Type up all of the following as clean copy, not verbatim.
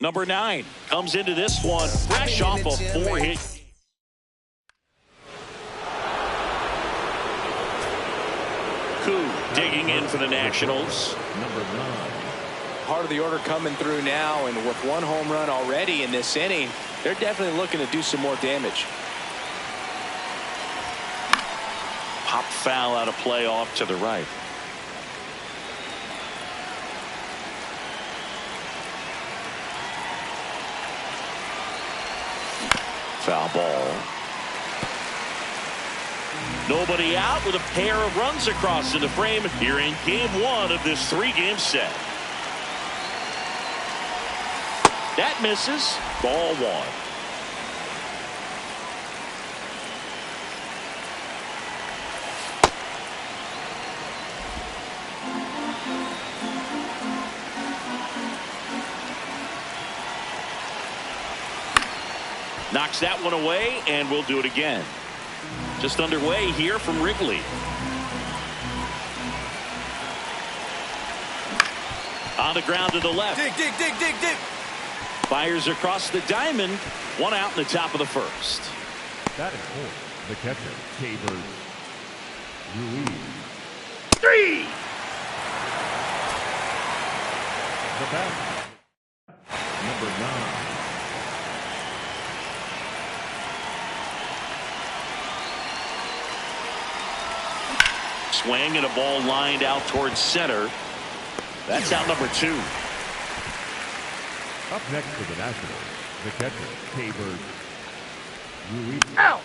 Number 9 comes into this one fresh off a 4-hit. Koo digging in for the Nationals. Number 9. Part of the order coming through now, and with one home run already in this inning, they're definitely looking to do some more damage. Pop foul out of play off to the right. Foul ball. Nobody out with a pair of runs across in the frame here in game 1 of this 3-game set. That misses. Ball 1. Knocks that one away, and we'll do it again. Just underway here from Wrigley. On the ground to the left. Dig. Fires across the diamond. One out in the top of the first. That is for the catcher, Keibert Ruiz. 3. The batter, number 9. Swing and a ball lined out towards center. That's out number 2. Up next for the Nationals, the catcher, Keibert Ruiz. Out.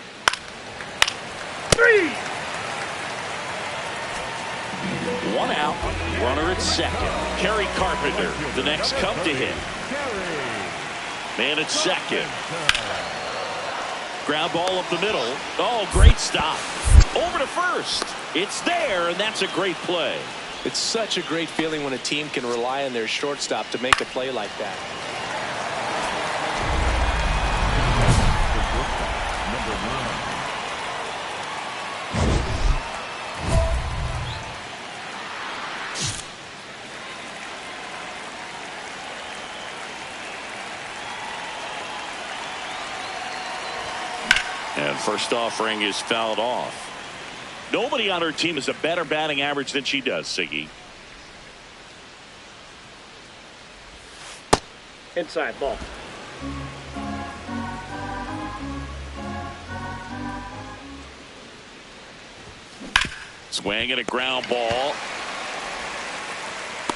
3. 1 out. Runner at second. Kerry Carpenter, the next come to hit. Man at second. Ground ball up the middle. Oh, great stop. Over to first. It's there, and that's a great play. It's such a great feeling when a team can rely on their shortstop to make a play like that. And first offering is fouled off. Nobody on her team has a better batting average than she does, Siggy. Inside ball. Swing and a ground ball.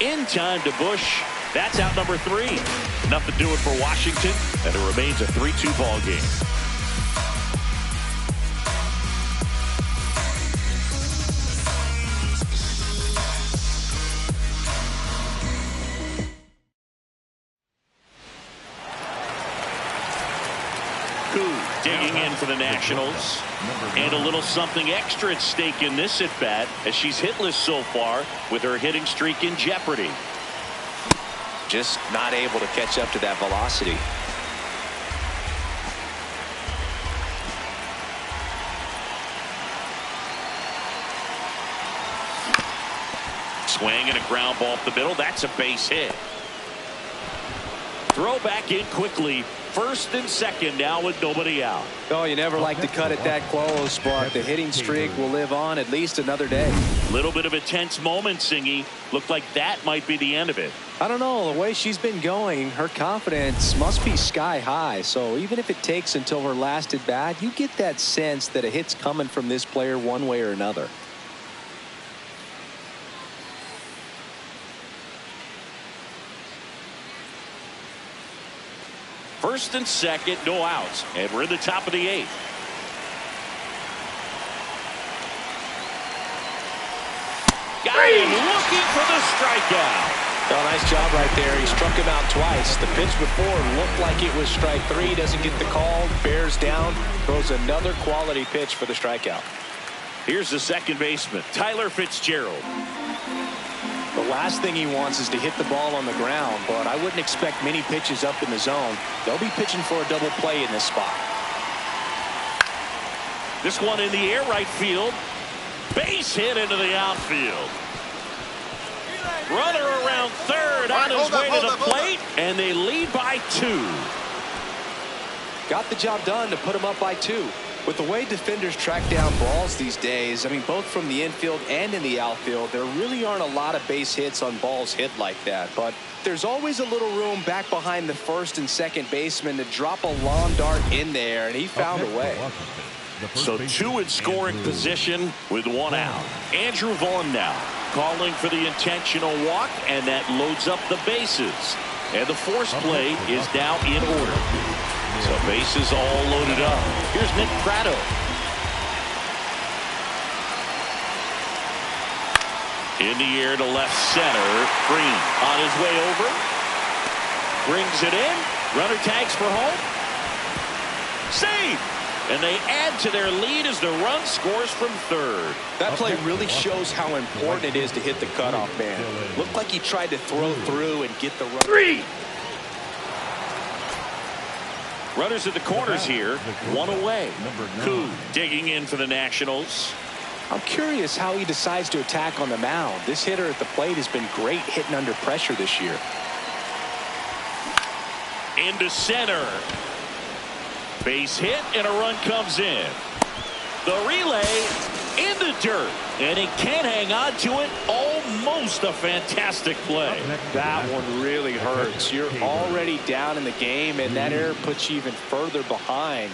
In time to Bush. That's out number 3. Enough to do it for Washington, and it remains a 3-2 ball game. Digging in for the Nationals, and a little something extra at stake in this at bat as she's hitless so far with her hitting streak in jeopardy. Just not able to catch up to that velocity. Swing and a ground ball up the middle. That's a base hit. Throw back in quickly. First and second now with nobody out. Oh, you never like to cut it that close, but the hitting streak will live on at least another day. Little bit of a tense moment, Singy. Looked like that might be the end of it. I don't know. The way she's been going, her confidence must be sky high. So even if it takes until her last at bat, you get that sense that a hit's coming from this player one way or another. First and second, no outs, and we're in the top of the 8th. Got him looking for the strikeout. Oh, nice job right there. He struck him out twice. The pitch before looked like it was strike 3. Doesn't get the call. Bears down. Throws another quality pitch for the strikeout. Here's the second baseman, Tyler Fitzgerald. The last thing he wants is to hit the ball on the ground, but I wouldn't expect many pitches up in the zone. They'll be pitching for a double play in this spot. This one in the air, right field. Base hit into the outfield. Runner around third on his way to the plate, and they lead by 2. Got the job done to put him up by 2. With the way defenders track down balls these days, I mean, both from the infield and in the outfield, there really aren't a lot of base hits on balls hit like that. But there's always a little room back behind the first and second baseman to drop a lawn dart in there, and he found a way. So 2 in scoring position with 1 out. Andrew Vaughn now calling for the intentional walk, and that loads up the bases. And the force play is now in order. So bases all loaded up. Here's Nick Pratto. In the air to left center. Green on his way over. Brings it in. Runner tags for home. Save! And they add to their lead as the run scores from third. That play really shows how important it is to hit the cutoff man. Looked like he tried to throw through and get the run. 3! Runners at the corners here. 1 away. Koo digging in for the Nationals. I'm curious how he decides to attack on the mound. This hitter at the plate has been great hitting under pressure this year. Into center. Base hit and a run comes in. The relay in the dirt, and he can't hang on to it. Almost a fantastic play. That one really hurts. You're already down in the game, and that error puts you even further behind.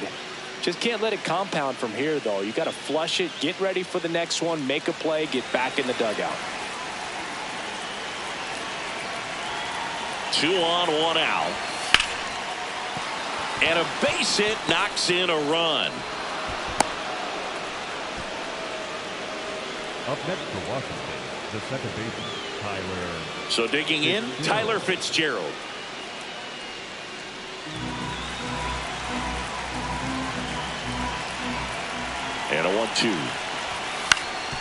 Just can't let it compound from here, though. You got to flush it, get ready for the next one, make a play, get back in the dugout. 2 on, 1 out. And a base hit knocks in a run. Up next for Washington, the second baseman, Tyler. So digging in, Tyler Fitzgerald. And a 1-2.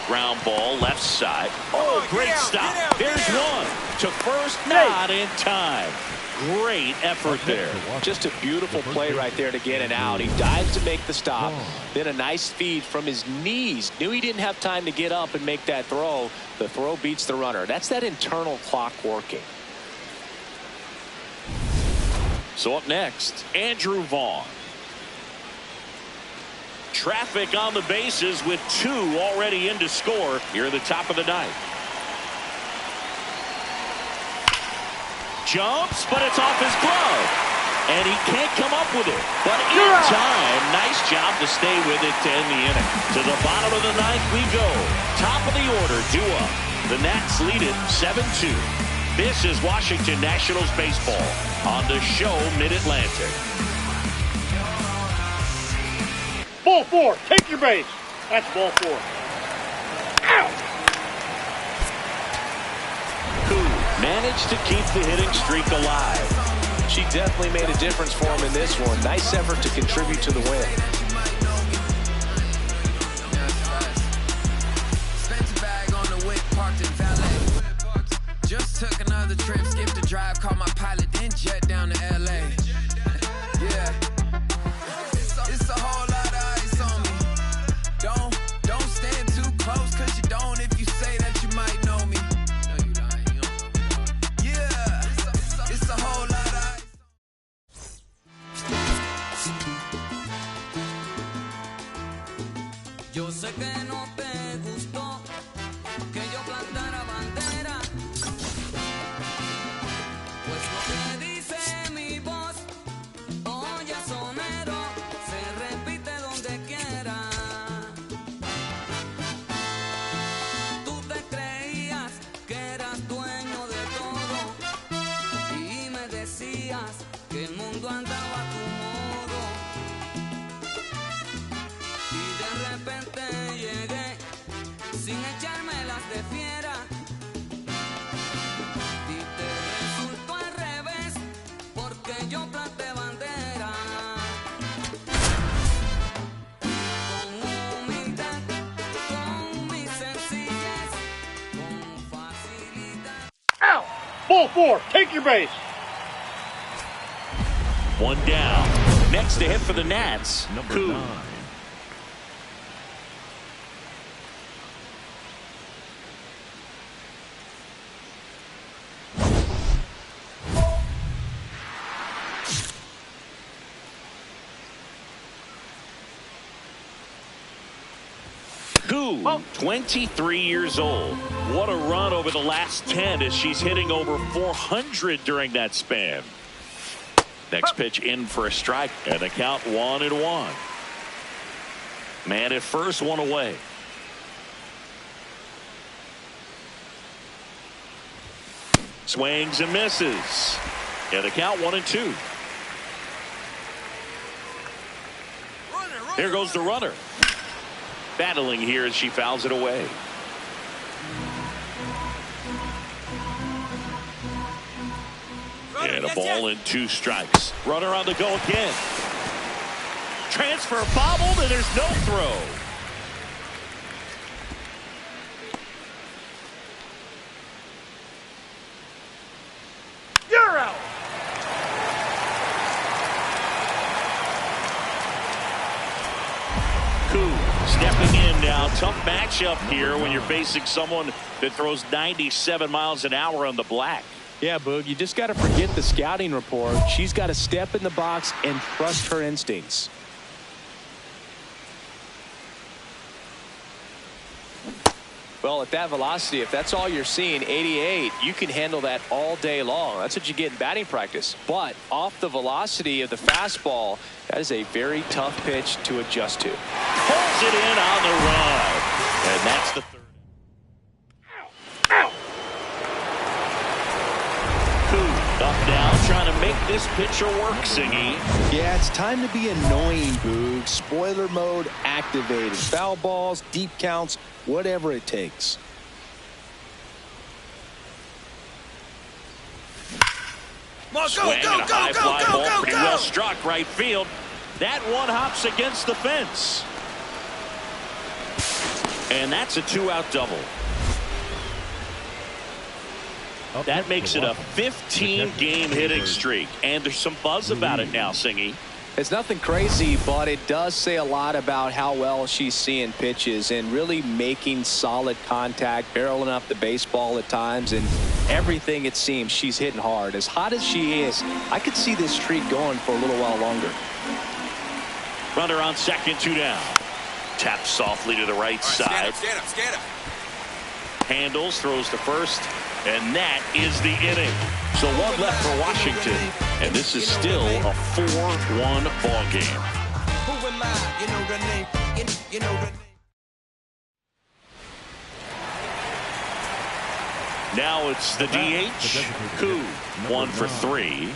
Ground ball left side. Oh, great stop. There's one. To first, not in time. Great effort there. Just a beautiful play right there to get it out. He dives to make the stop. Then a nice feed from his knees. Knew he didn't have time to get up and make that throw. The throw beats the runner. That's that internal clock working. So up next, Andrew Vaughn. Traffic on the bases with 2 already in to score here at the top of the 9th. Jumps, but it's off his glove. And he can't come up with it. But in time, nice job to stay with it to end the inning. To the bottom of the 9th we go. Top of the order, due up. The Nats lead it 7-2. This is Washington Nationals baseball on the show Mid-Atlantic. Ball 4, take your base. That's ball 4. Ow! Koo managed to keep the hitting streak alive. She definitely made a difference for him in this one. Nice effort to contribute to the win. Just took another trip, skipped a drive, called my pilot, then jet down to LA. Yeah. It's a whole lot of ice on me. Don't stand too close, cause you don't if you say that you might know me. No, you don't. Yeah. It's a whole lot of ice. Yo sé que no te gustó que yo plantara bandera, pues lo que dice mi voz, oye sonero, se repite donde quiera. Tú te creías que eras dueño de todo y me decías que el mundo andaba a tu modo. Y de repente llegué sin echármelas de fiera y te resultó al revés porque yo planté bandera. Con humildad, con mi sencillez, con facilidad. Ow! Ball 4, take your base. 1 down. Next to hit for the Nats, Koo. 9. Koo, 23 years old. What a run over the last 10 as she's hitting over 400 during that span. Next pitch in for a strike, and the count 1-1. Man at first, one away. Swings and misses. And the count 1-2. Here goes the runner. Battling here as she fouls it away. And a ball and 2 strikes. Runner on the go again. Transfer bobbled, and there's no throw. You're out. Koo stepping in now. Tough matchup here when you're facing someone that throws 97 miles an hour on the black. Yeah, Boog, you just got to forget the scouting report. She's got to step in the box and trust her instincts. Well, at that velocity, if that's all you're seeing, 88, you can handle that all day long. That's what you get in batting practice. But off the velocity of the fastball, that is a very tough pitch to adjust to. Pulls it in on the run. And that's the third. Koo up now, trying to make this pitcher work, Singy. Yeah, it's time to be annoying, Boog. Spoiler mode activated. Foul balls, deep counts, whatever it takes. Swing and a high fly ball, pretty well struck right field. That one hops against the fence. And that's a 2-out double. That makes it a 15-game hitting streak. And there's some buzz about it now, Singy. It's nothing crazy, but it does say a lot about how well she's seeing pitches and really making solid contact, barreling up the baseball at times, and everything it seems she's hitting hard. As hot as she is, I could see this streak going for a little while longer. Runner on second, 2 down. Taps softly to the right side. Stand up. Handles, throws to first, and that is the inning. So 1 left for Washington, and this is still a 4-1 ball game. Who am I? You know the name. You know the name. Now it's the DH. Koo, 1 for 3.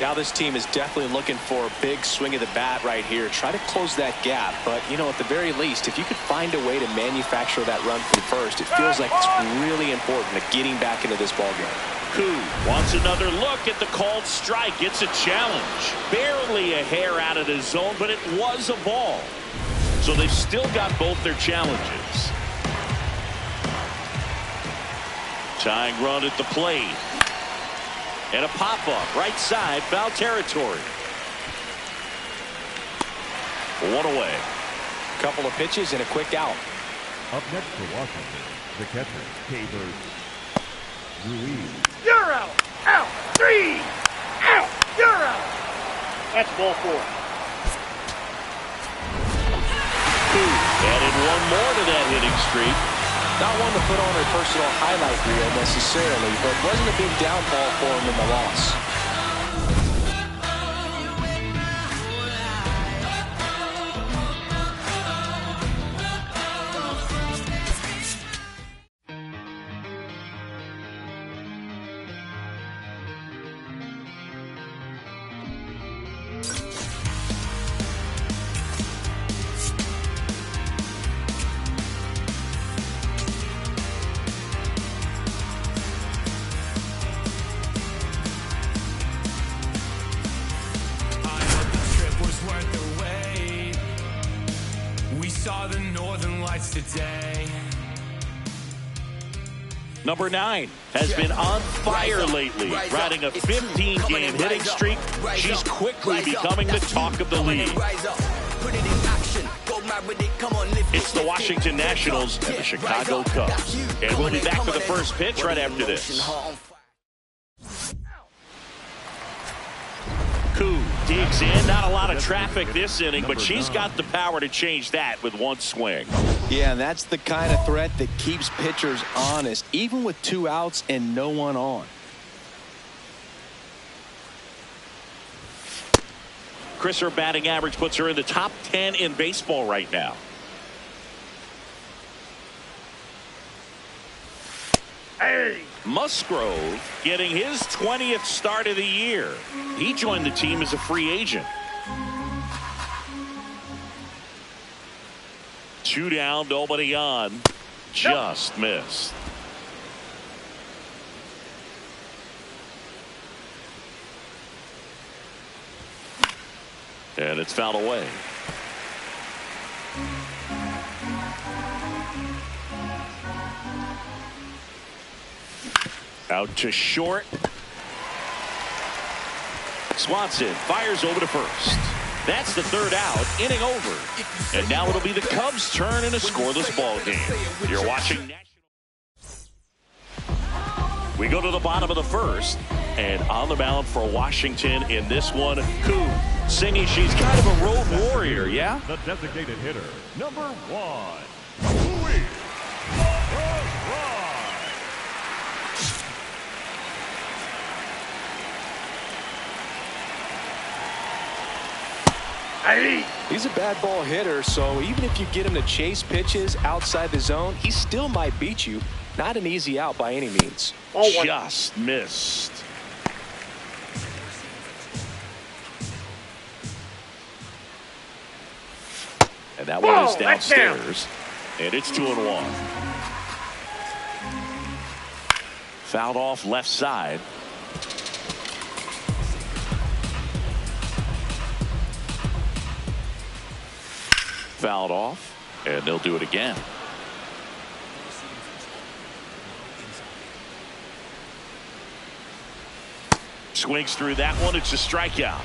Now this team is definitely looking for a big swing of the bat right here. Try to close that gap. But, you know, at the very least, if you could find a way to manufacture that run from first, it feels like it's really important to getting back into this ballgame. Koo wants another look at the called strike. It's a challenge. Barely a hair out of the zone, but it was a ball. So they've still got both their challenges. Tying run at the plate. And a pop-up, right side, foul territory. 1 away. Couple of pitches and a quick out. Up next for Washington, the catcher, Keibert Ruiz. You're out. Out. 3. Out. You're out. That's ball 4. Koo added 1 more to that hitting streak. Not one to put on her personal highlight reel necessarily, but wasn't a big downfall for him in the loss. Today. Number 9 has been on fire lately, riding a 15-game hitting streak. She's quickly becoming the talk of the league. It's the Washington Nationals and the Chicago Cubs. And we'll be back for the first pitch right after this. Koo Digs in. Not a lot of traffic this inning, but she's got the power to change that with one swing. Yeah, and that's the kind of threat that keeps pitchers honest, even with 2 outs and no one on. Chris, her batting average puts her in the top 10 in baseball right now. Hey! Musgrove getting his 20th start of the year. He joined the team as a free agent. 2 down, nobody on. Just missed. And it's fouled away. Out to short. Swanson fires over to first. That's the 3rd out. Inning over. And now it'll be the Cubs' turn in a scoreless ball game. You're watching We go to the bottom of the 1st. And on the mound for Washington in this one, Koo singing she's kind of a road warrior, yeah? The designated hitter, number 1, Louis Hey! He's a bad ball hitter, so even if you get him to chase pitches outside the zone, he still might beat you. Not an easy out by any means. Just missed. And that one is downstairs. And it's 2-1. Fouled off left side. Fouled off. And they'll do it again. Swings through that one. It's a strikeout.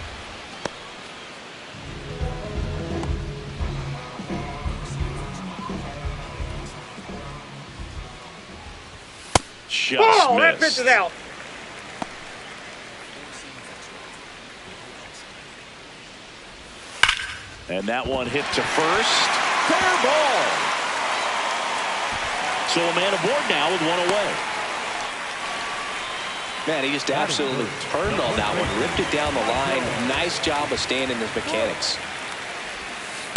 Just missed. That pitch is out. And that one hit to first. Fair ball. So a man aboard now with 1 away. Man, he just absolutely turned on that one. Ripped it down the line. Nice job of staying in his mechanics.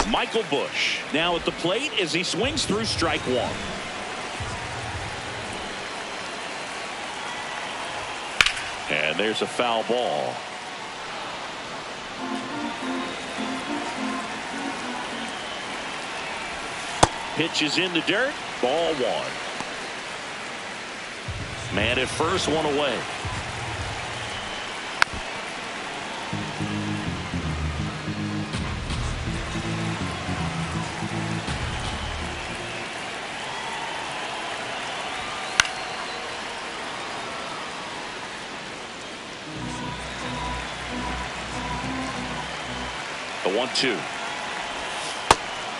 Michael Busch now at the plate as he swings through strike 1. And there's a foul ball. Pitch is in the dirt. Ball 1. Man at first, 1 away. The 1-2.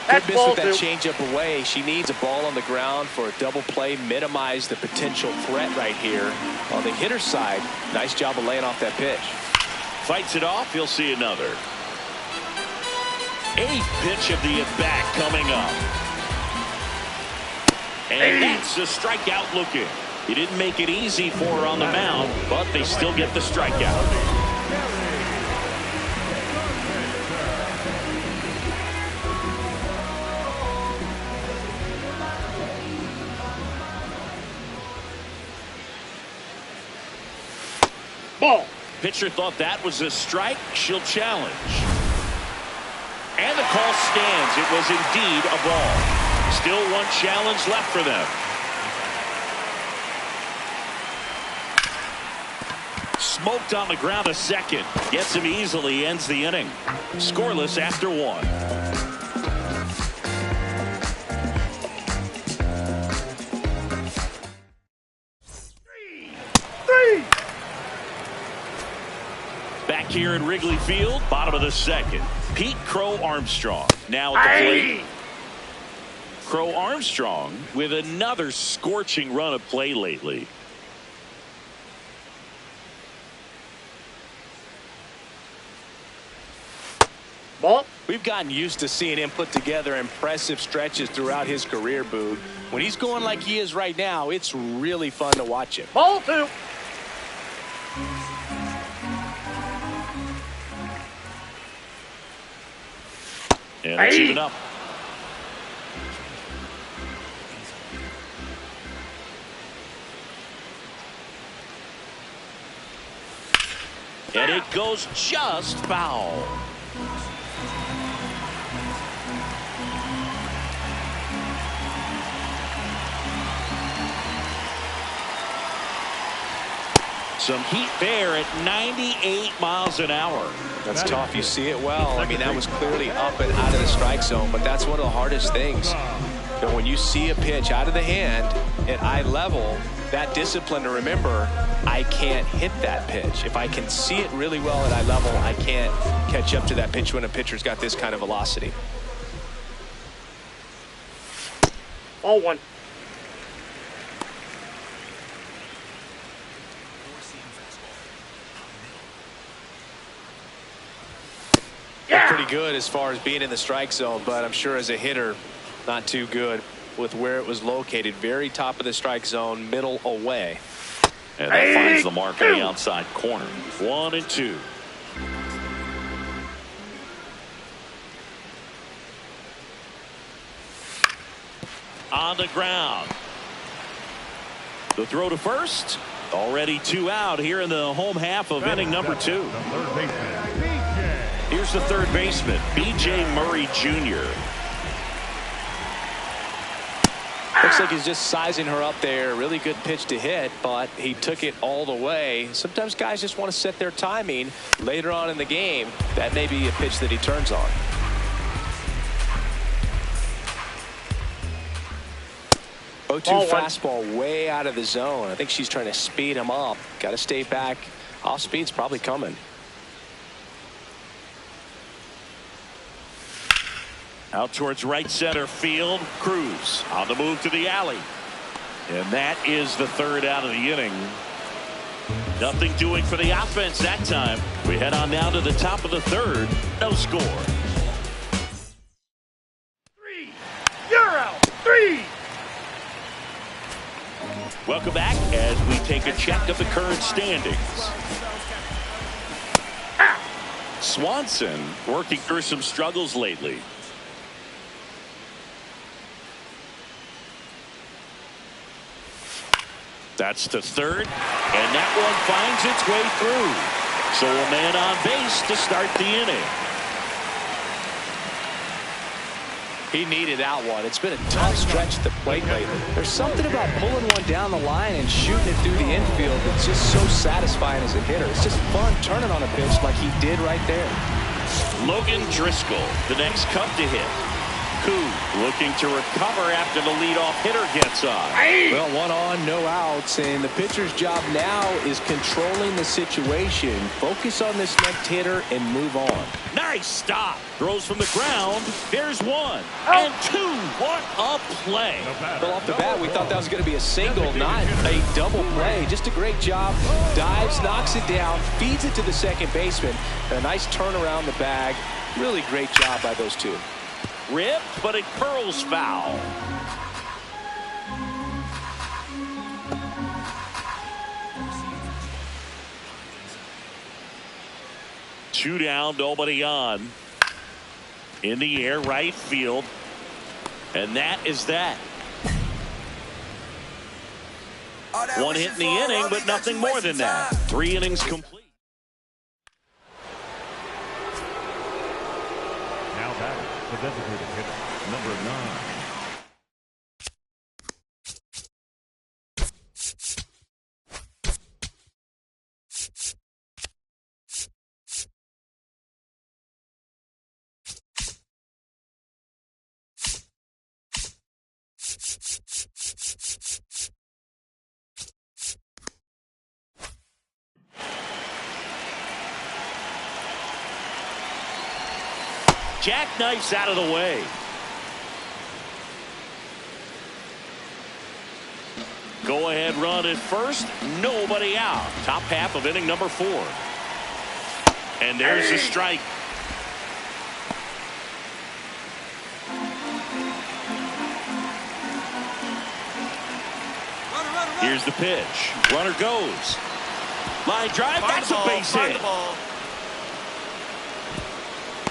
Good miss with that changeup away. She needs a ball on the ground for a double play. Minimize the potential threat right here. On the hitter's side, nice job of laying off that pitch. Fights it off. He'll see another. 8th pitch of the at-bat coming up. And that's a strikeout looking. He didn't make it easy for her on the mound, but they still get the strikeout. Ball. Pitcher thought that was a strike. She'll challenge. And the call stands. It was indeed a ball. Still 1 challenge left for them. Smoked on the ground a second. Gets him easily. Ends the inning. Scoreless after 1. Here at Wrigley Field, bottom of the 2nd. Pete Crow Armstrong now at the plate. Crow Armstrong with another scorching run of play lately. Ball. We've gotten used to seeing him put together impressive stretches throughout his career, Boog. When he's going like he is right now, it's really fun to watch him. Ball 2. And it's even up. And it goes just foul. Some heat there at 98 miles an hour. That's tough. You see it well. I mean, that was clearly up and out of the strike zone, but that's one of the hardest things. You know, when you see a pitch out of the hand at eye level, that discipline to remember, I can't hit that pitch. If I can see it really well at eye level, I can't catch up to that pitch when a pitcher's got this kind of velocity. Ball 1. Pretty good as far as being in the strike zone, but I'm sure as a hitter, not too good with where it was located. Very top of the strike zone, middle away. And that finds the mark on the outside corner. 1-2. On the ground. The throw to first. Already 2 out here in the home half of inning number 2. Here's the third baseman, B.J. Murray Jr. Looks like he's just sizing her up there. Really good pitch to hit, but he took it all the way. Sometimes guys just want to set their timing later on in the game. That may be a pitch that he turns on. Oh, 2 fastball way out of the zone. I think she's trying to speed him up. Got to stay back. Off speed's probably coming. Out towards right center field. Cruz on the move to the alley. And that is the third out of the inning. Nothing doing for the offense that time. We head on down to the top of the third. No score. 3. You're out. 3. Welcome back as we take a check of the current standings. Swanson working through some struggles lately. That's to third, and that one finds its way through. So a man on base to start the inning. He needed that one. It's been a tough stretch at the plate lately. There's something about pulling one down the line and shooting it through the infield that's just so satisfying as a hitter. It's just fun turning on a pitch like he did right there. Logan Driscoll, the next Cub to hit. Koo looking to recover after the leadoff hitter gets on. Well, 1 on, no outs, and the pitcher's job now is controlling the situation. Focus on this next hitter and move on. Nice stop. Throws from the ground. There's 1 and 2. What a play. Well, off the bat, we thought that was going to be a single, not a double play. Just a great job. Dives, knocks it down, feeds it to the second baseman. And a nice turn around the bag. Really great job by those two. Ripped, but it curls foul. Two down, nobody on. In the air, right field. And that is that. One hit in the inning, but nothing more than that. 3 innings complete. Now batting, the designated hitter, number 9. Jackknifes out of the way. Go ahead run at first. Nobody out. Top half of inning number 4. And there's the strike. Here's the pitch. Runner goes. Line drive. That's a base hit.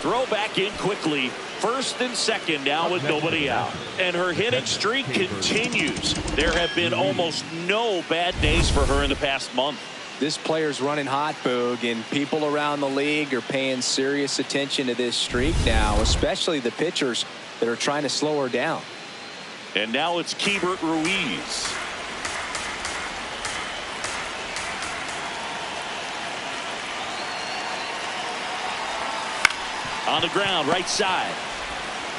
Throw back in quickly. First and second now with nobody out. And her hitting streak continues. There have been almost no bad days for her in the past month. This player's running hot, Boog, and people around the league are paying serious attention to this streak now, especially the pitchers that are trying to slow her down. And now it's Keibert Ruiz. On the ground, right side.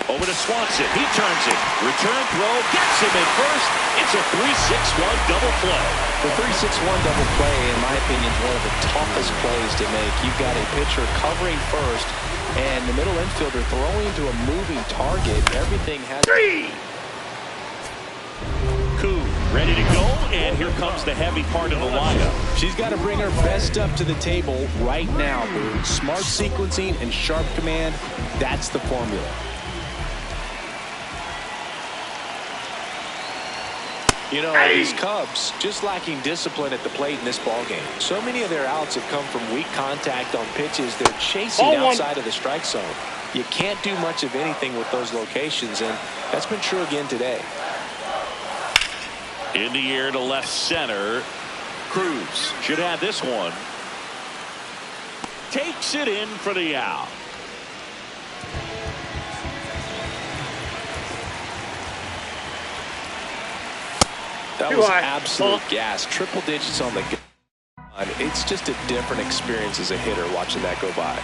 Over to Swanson. He turns it. Return throw. Gets him in first. It's a 3-6-1 double play. The 3-6-1 double play, in my opinion, is one of the toughest plays to make. You've got a pitcher covering first, and the middle infielder throwing to a moving target. Everything has... Koo ready to go, and here comes the heavy part of the lineup. She's got to bring her best stuff to the table right now, Boog. Smart sequencing and sharp command, that's the formula. You know, these Cubs just lacking discipline at the plate in this ballgame. So many of their outs have come from weak contact on pitches they're chasing outside of the strike zone. You can't do much of anything with those locations, and that's been true again today. In the air to left center. Cruz should have this one. Takes it in for the out. That was absolute gas. Triple digits on the gun. It's just a different experience as a hitter watching that go by.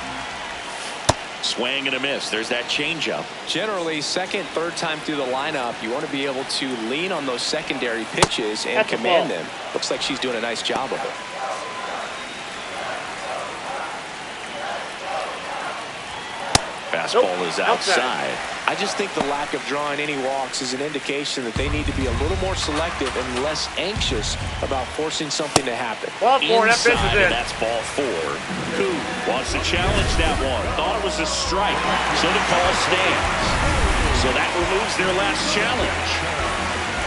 Swing and a miss. There's that changeup. Generally, second, third time through the lineup, you want to be able to lean on those secondary pitches and command them. Looks like she's doing a nice job of it. Fastball is outside. I just think the lack of drawing any walks is an indication that they need to be a little more selective and less anxious about forcing something to happen. Ball four, Inside, and that's ball four. Koo wants to challenge that one. Thought it was a strike, so the call stands. So that removes their last challenge.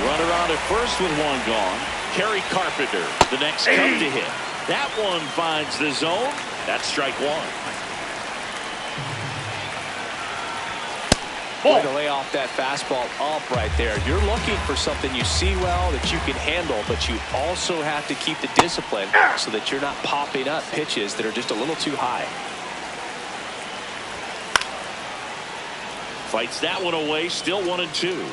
Runner on at first with one gone. Carrie Carpenter, the next Cub to hit. That one finds the zone. That's strike one. Way to lay off that fastball up right there. You're looking for something you see well that you can handle, but you also have to keep the discipline so that you're not popping up pitches that are just a little too high. Fights that one away, still 1-2.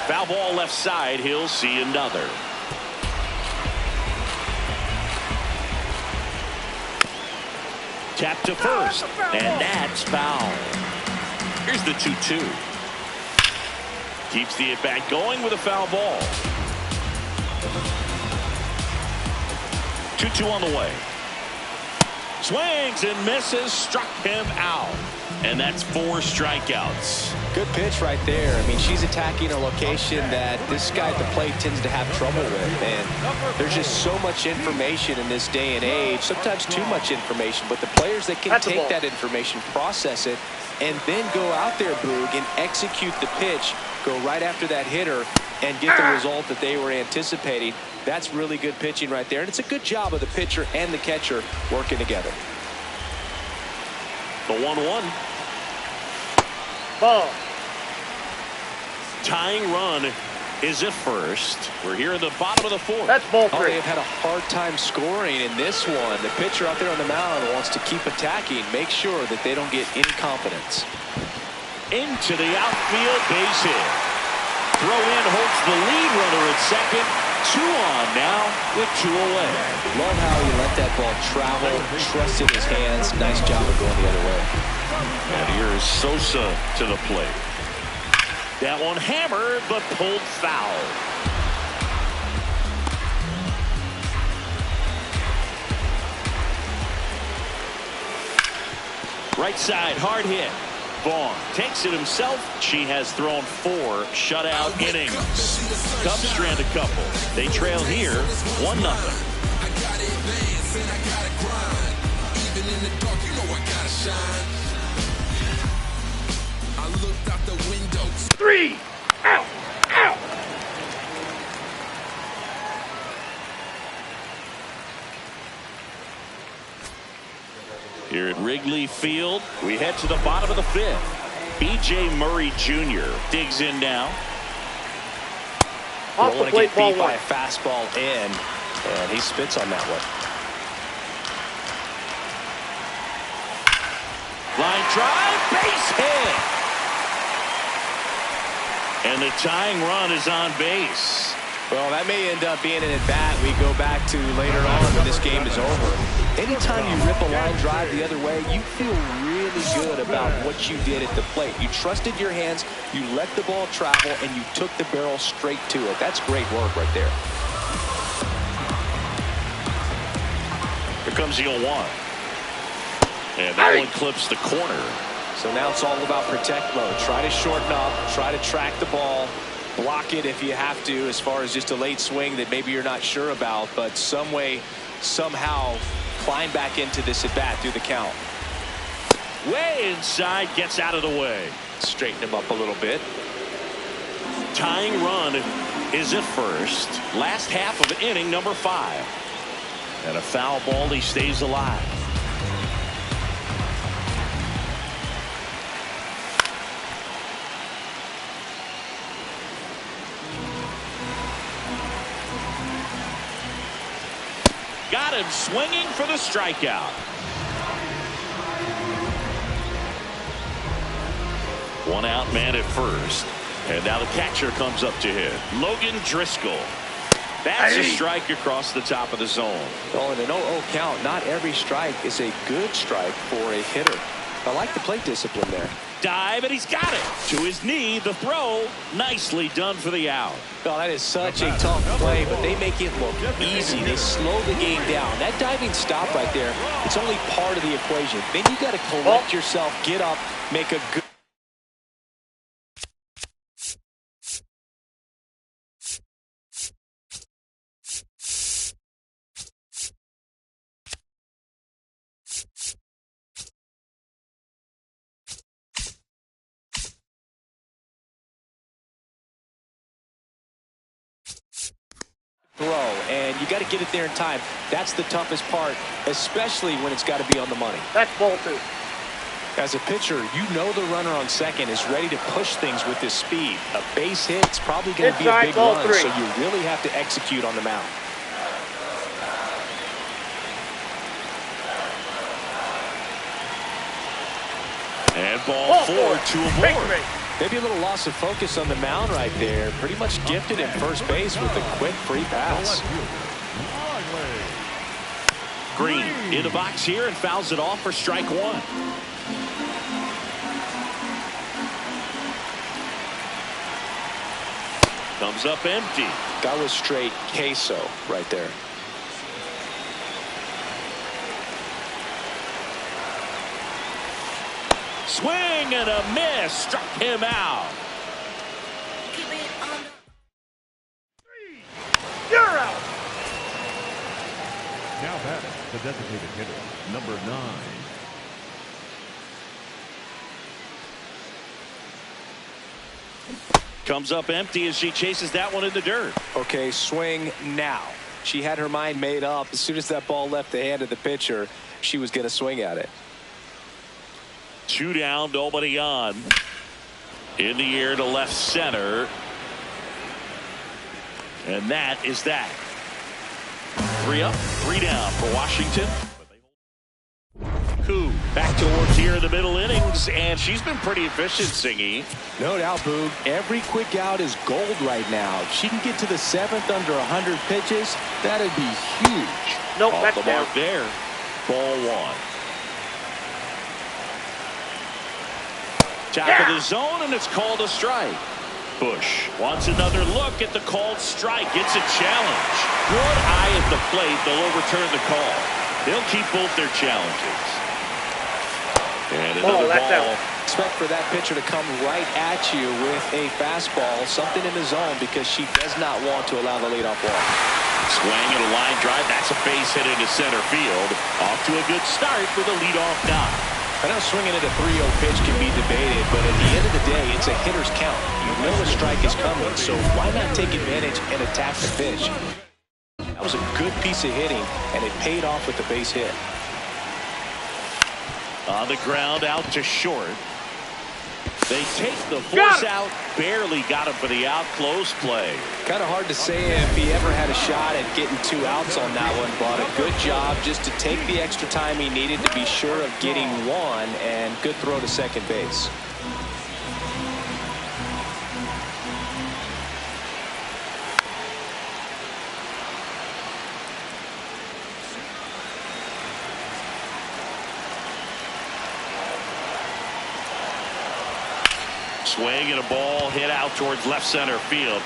Foul ball left side. He'll see another. Tap to first, and that's foul. Here's the 2-2. Keeps the at-bat going with a foul ball. 2-2 on the way. Swings and misses, struck him out. And that's 4 strikeouts. Good pitch right there. I mean, she's attacking a location that this guy at the plate tends to have trouble with. And there's just so much information in this day and age, sometimes too much information. But the players that can take that information, process it, and then go out there, Boog, and execute the pitch, go right after that hitter, and get the result that they were anticipating. That's really good pitching right there. And it's a good job of the pitcher and the catcher working together. The 1-1. Ball. Tying run is at first. We're here in the bottom of the 4th. That's ball 3. They've had a hard time scoring in this one. The pitcher out there on the mound wants to keep attacking, make sure that they don't get any confidence. Into the outfield, base hit. Throw in holds the lead runner at second. 2 on now with 2 away. Love how he let that ball travel, trusted his hands. Nice job of going the other way. And here is Sosa to the plate. That one hammered, but pulled foul. Right side, hard hit. Vaughn takes it himself. She has thrown 4 shutout innings. Cubs strand a couple. They trail here 1-0. in the dark, you know I gotta shine. I looked out the window. 3. Out. Out. Here at Wrigley Field, we head to the bottom of the 5th. B.J. Murray Jr. digs in now. Off Don't the want to plate, get ball beat by a 1. fastball in, and he spits on that one. Line drive, base hit. And the tying run is on base. Well, that may end up being an at-bat we go back to later on when this game is over. Anytime you rip a line drive the other way, you feel really good about what you did at the plate. You trusted your hands, you let the ball travel, and you took the barrel straight to it. That's great work right there. Here comes the 0-1. And that one clips the corner. So now it's all about protect mode. Try to shorten up, try to track the ball, block it if you have to, as far as just a late swing that maybe you're not sure about, but some way, somehow climb back into this at bat through the count. Way inside, gets out of the way. Straighten him up a little bit. Tying run is at first. Last half of inning number 5. And a foul ball, he stays alive. Got him swinging for the strikeout. One out man at first. And now the catcher comes up to hit. Logan Driscoll. That's a strike across the top of the zone. Well, in an 0-0 count, not every strike is a good strike for a hitter. I like the plate discipline there. Dive, and he's got it. To his knee, the throw. Nicely done for the out. Oh, that is such a tough play, but they make it look easy. They slow the game down. That diving stop right there, it's only part of the equation. Then you got to collect yourself, get up, make a good. Throw, and you got to get it there in time. That's the toughest part, especially when it's got to be on the money. That's ball 2. As a pitcher, you know the runner on second is ready to push things with his speed. A base hit, it's probably going to be a Inside, big ball run, 3. so you really have to execute on the mound. And ball 4 to a Take board. your base. Maybe a little loss of focus on the mound right there. Pretty much gifted in first base with a quick free pass. Green in the box here and fouls it off for strike 1. Comes up empty. That was straight queso right there. Swing and a miss. Struck him out. You're out. Now batting, the designated hitter, number 9. Comes up empty as she chases that one in the dirt. Okay, swing now. She had her mind made up. As soon as that ball left the hand of the pitcher, she was going to swing at it. 2 down, nobody on. In the air to left center. And that is that. 3 up, 3 down for Washington. Koo back towards here in the middle innings, and she's been pretty efficient, Singy. No doubt, Boog. Every quick out is gold right now. If she can get to the 7th under 100 pitches, that'd be huge. Nope, Off that's the down. mark there. Ball 1. Top of the zone, and it's called a strike. Bush wants another look at the called strike. It's a challenge. Good eye at the plate. They'll overturn the call. They'll keep both their challenges. And another ball. Expect for that pitcher to come right at you with a fastball, something in the zone, because she does not want to allow the leadoff walk. Swing and a line drive. That's a base hit into center field. Off to a good start with a leadoff knock. I know swinging at a 3-0 pitch can be debated, but at the end of the day, it's a hitter's count. You know a strike is coming, so why not take advantage and attack the pitch? That was a good piece of hitting, and it paid off with the base hit. On the ground, out to short. They take the force out. Barely got him for the out. Close play. Kind of hard to say if he ever had a shot at getting 2 outs on that one, but a good job just to take the extra time he needed to be sure of getting 1, and good throw to second base. Swing and a ball hit out towards left center field.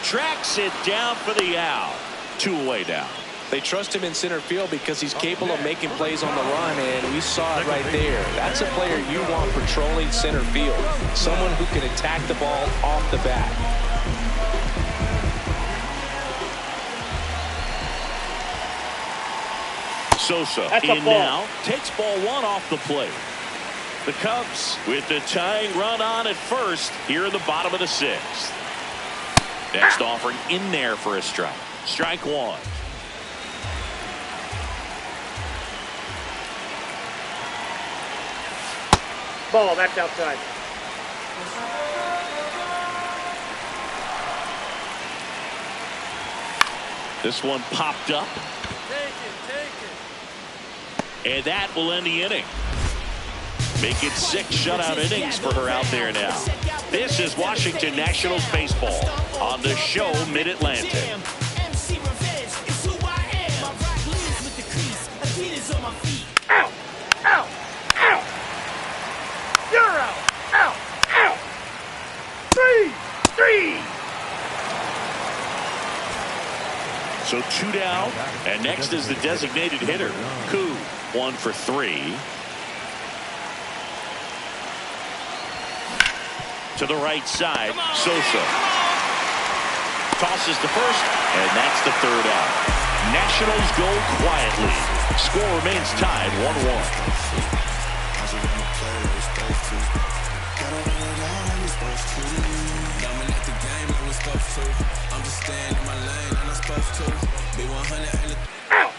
Tracks it down for the out. 2 away now. They trust him in center field because he's capable of making plays on the run, and we saw it right there. That's a player you want patrolling center field. Someone who can attack the ball off the bat. Sosa in now. Takes ball 1 off the plate. The Cubs with the tying run on at first here in the bottom of the 6th. Next offering in there for a strike. Strike 1. Ball, that's outside. This one popped up. And that will end the inning. Make it 6 shutout innings for her out there now. This is Washington Nationals baseball on the show Mid-Atlantic. Out! Out! Out! You're out! Out! Out! 3! So 2 down, and next is the designated hitter, Koo, 1 for 3. To the right side, Sosa tosses to first, and that's the 3rd out. Nationals go quietly. Score remains tied 1-1. I'm just staying in my lane and I'm supposed to be 100. Out!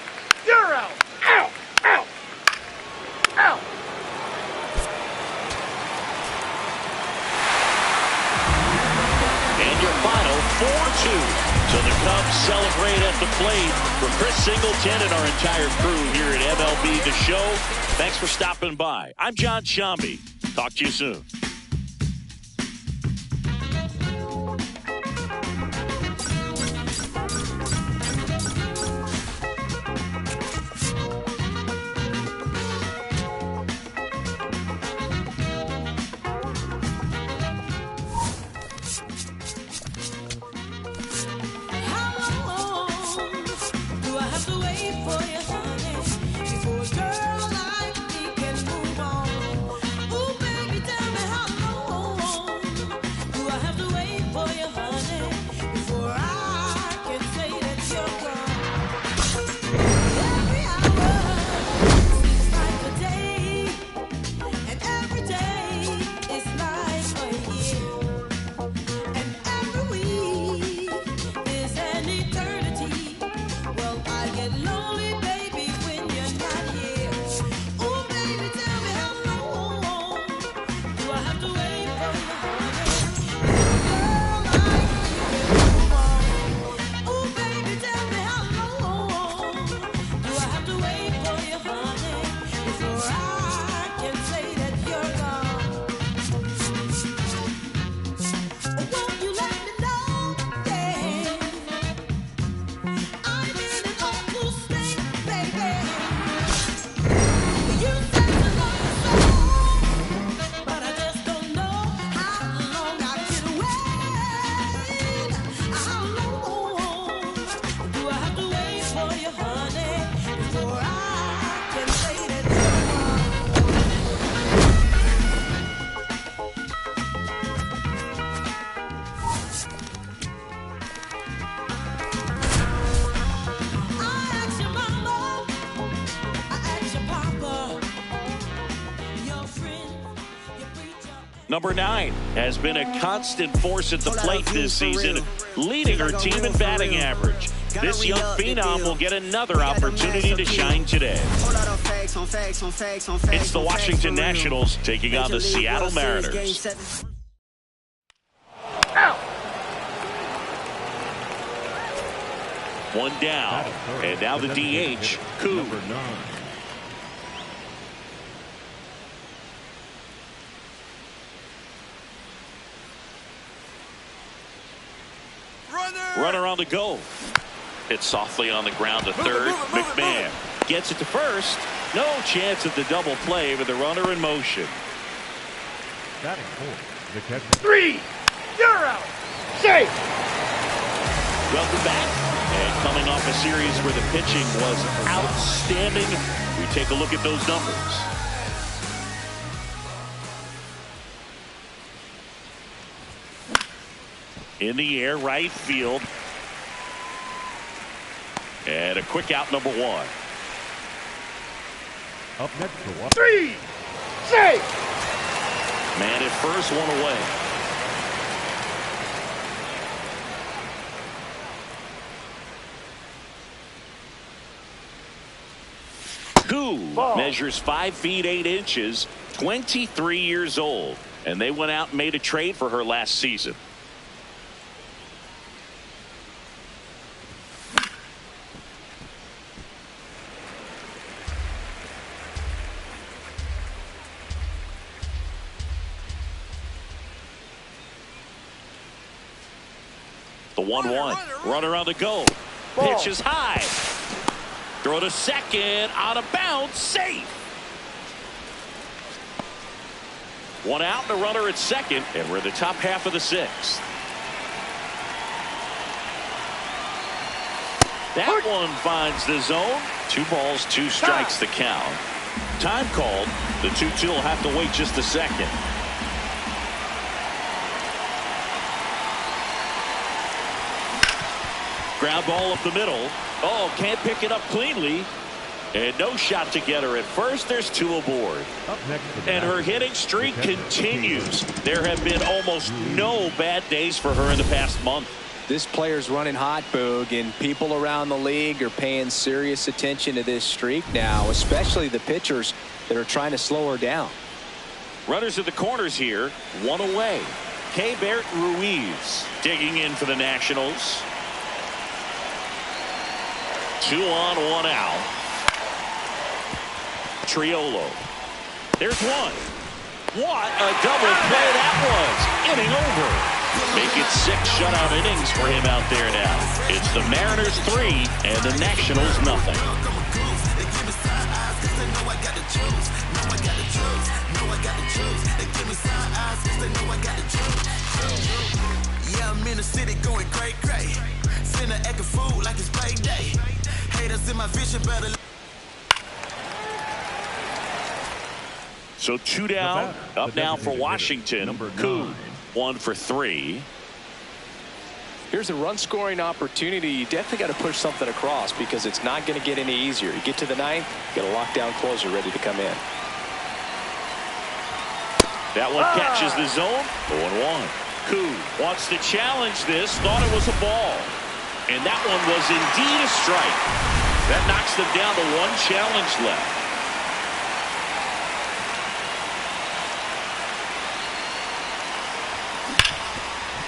You're out! Out! Out! Out! And your final 4-2. So the Cubs celebrate at the plate. For Chris Singleton and our entire crew here at MLB The Show, thanks for stopping by. I'm John Shambi. Talk to you soon. Well, I get lonely, baby. Number 9 has been a constant force at the plate this season, leading her team in batting average. This young phenom will get another opportunity to shine today. It's the Washington Nationals taking on the Seattle Mariners. One down, and now the DH, Koo. Runner on the go. Hit softly on the ground to third. McMahon gets it to first. No chance at the double play with the runner in motion. Batting fourth, the catcher. 3. You're out. Safe. Welcome back. And coming off a series where the pitching was outstanding, we take a look at those numbers. In the air, right field. And a quick out, number 1. Up next for one. 3. Safe. Man at first, one away. Koo measures 5 feet 8 inches, 23 years old, and they went out and made a trade for her last season. The 1-1. Runner on the go. Pitch is high. Throw to second. Out of bounds. Safe. One out and a runner at second. And we're in the top half of the 6th. That one finds the zone. 2 balls, 2 strikes the count. Time called. The 2-2 will have to wait just a second. Ground ball up the middle. Oh, can't pick it up cleanly. And no shot to get her at first. There's 2 aboard. And her hitting streak continues. There have been almost no bad days for her in the past month. This player's running hot, Boog, and people around the league are paying serious attention to this streak now, especially the pitchers that are trying to slow her down. Runners at the corners here. 1 away. Keibert Ruiz digging in for the Nationals. 2 on, 1 out. Triolo. There's 1. What a double play that was. Inning over. Make it 6 shutout innings for him out there now. It's the Mariners 3 and the Nationals nothing. Yeah, I'm in the city going cray cray. Send an egg of food like it's play day. Haters in my vision better. So 2 down. Up now for Washington. Koo. 1 for 3. Here's a run scoring opportunity. You definitely got to push something across because it's not going to get any easier. You get to the 9th, got a lockdown closer ready to come in. That one catches the zone. 0-1. Koo wants to challenge this. Thought it was a ball. And that one was indeed a strike. That knocks them down to 1 challenge left.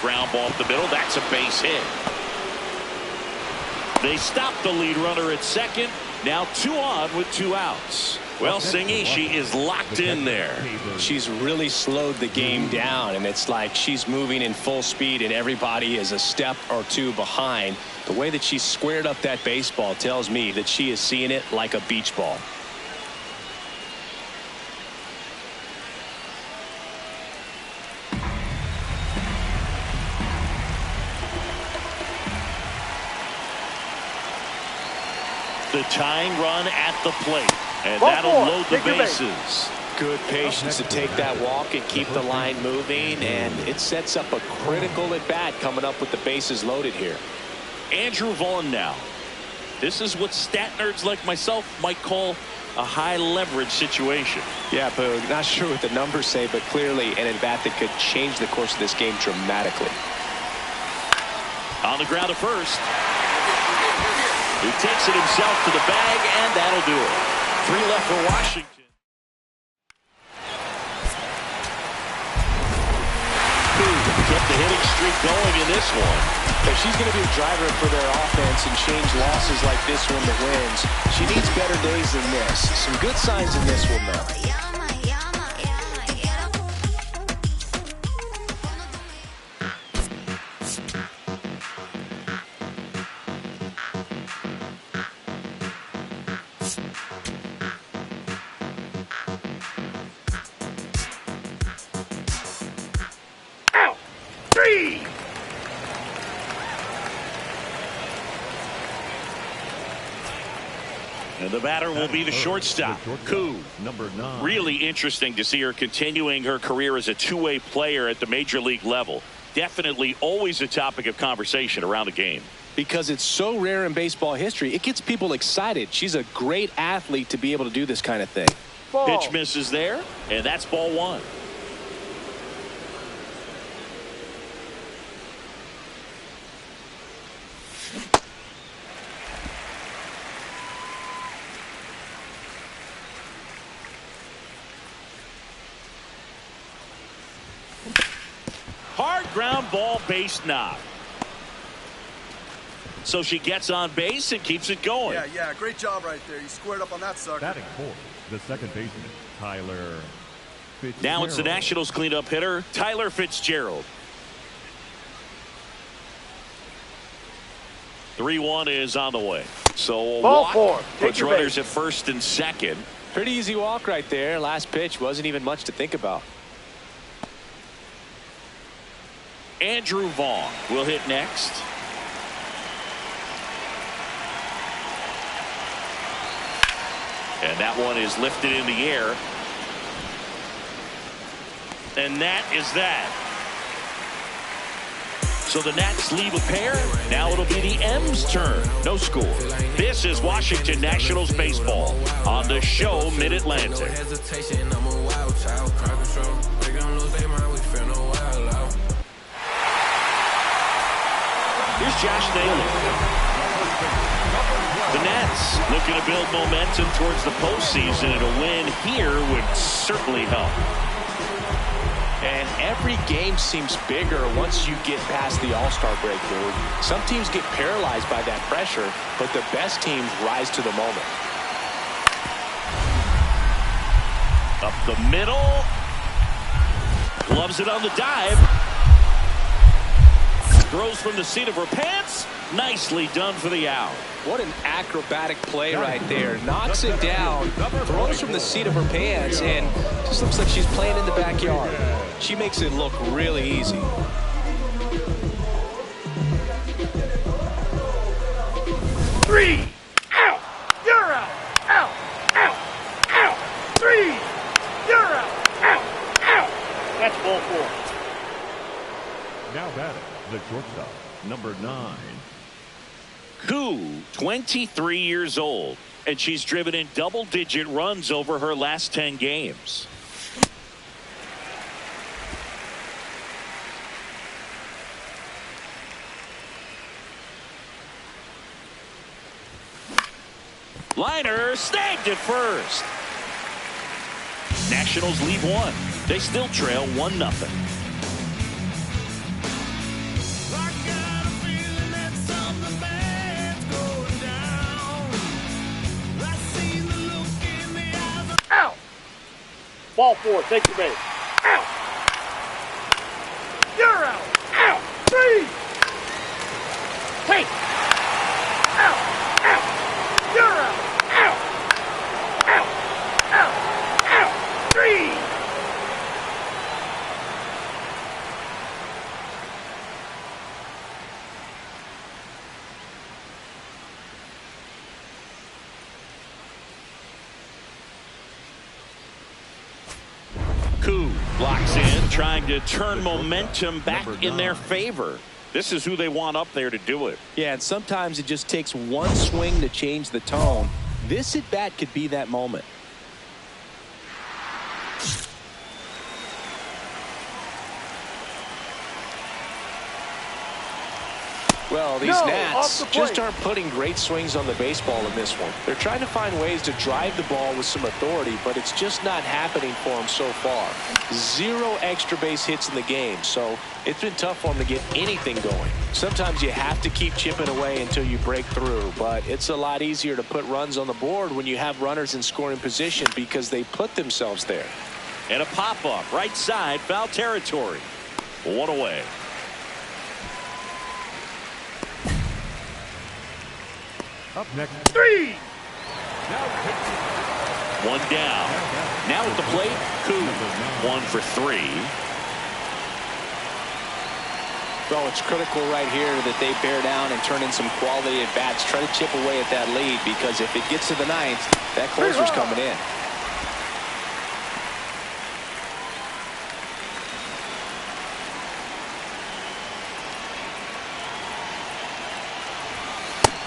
Ground ball up the middle. That's a base hit. They stop the lead runner at second. Now 2 on with 2 outs. Well, Singy, she is locked in there. She's really slowed the game down, and it's like she's moving in full speed, and everybody is a step or 2 behind. The way that she squared up that baseball tells me that she is seeing it like a beach ball. The tying run at the plate, and that'll load the bases. Good patience to take that walk and keep the line moving, and it sets up a critical at bat coming up with the bases loaded here. Andrew Vaughn now. This is what stat nerds like myself might call a high leverage situation. Yeah, Boog, not sure what the numbers say, but clearly an at-bat that could change the course of this game dramatically. On the ground to first. He takes it himself to the bag, and that'll do it. 3 left for Washington. Kept the hitting streak going in this one. If she's going to be a driver for their offense and change losses like this one to wins, she needs better days than this. Some good signs in this one, though. And the batter will be the shortstop, Koo. Number 9. Really interesting to see her continuing her career as a two-way player at the major league level. Definitely always a topic of conversation around the game. Because it's so rare in baseball history, it gets people excited. She's a great athlete to be able to do this kind of thing. Pitch misses there, and that's ball 1. Hard ground ball, base knock. So she gets on base and keeps it going. Yeah, great job right there. You squared up on that sucker. Batting fourth, the second baseman, Tyler Fitzgerald. Now it's the Nationals cleanup hitter, Tyler Fitzgerald. 3-1 is on the way. So a walk puts runners at first and second. Pretty easy walk right there. Last pitch wasn't even much to think about. Andrew Vaughn will hit next. And that one is lifted in the air. And that is that. So the Nats leave a pair. Now it'll be the M's turn. No score. This is Washington Nationals baseball on the show Mid-Atlantic. Here's Josh Naylor. The Nats looking to build momentum towards the postseason, and a win here would certainly help. And every game seems bigger once you get past the All-Star break, dude. Some teams get paralyzed by that pressure, but the best teams rise to the moment. Up the middle. Gloves it on the dive. Throws from the seat of her pants. Nicely done for the out. What an acrobatic play right there. Knocks it down, throws from the seat of her pants, and just looks like she's playing in the backyard. She makes it look really easy. Three. Out. You're out. Out. Out. Out. 3. You're out. Out. Out. That's ball 4. Now batting, the shortstop, number 9. Koo, 23 years old, and she's driven in double-digit runs over her last 10 games. Liner snagged at first. Nationals leave 1. They still trail 1-0. Out. Ball 4. Take your base. Out. You're out. Out. 3. Take. Out. Out. You're out. Out. Out. Out. Out. 3. Koo blocks in, trying to turn momentum back in their favor. This is who they want up there to do it. Yeah, and sometimes it just takes one swing to change the tone. This at-bat could be that moment. Well, these Nats just aren't putting great swings on the baseball in this one. They're trying to find ways to drive the ball with some authority, but it's just not happening for them so far. 0 extra base hits in the game, so it's been tough for them to get anything going. Sometimes you have to keep chipping away until you break through, but it's a lot easier to put runs on the board when you have runners in scoring position because they put themselves there. And a pop-up, right side, foul territory. 1 away. Up next. 3. 1 down. Now at the plate, Koo. 1 for 3. Well, it's critical right here that they bear down and turn in some quality at bats. Try to chip away at that lead, because if it gets to the 9th, that closer's coming in.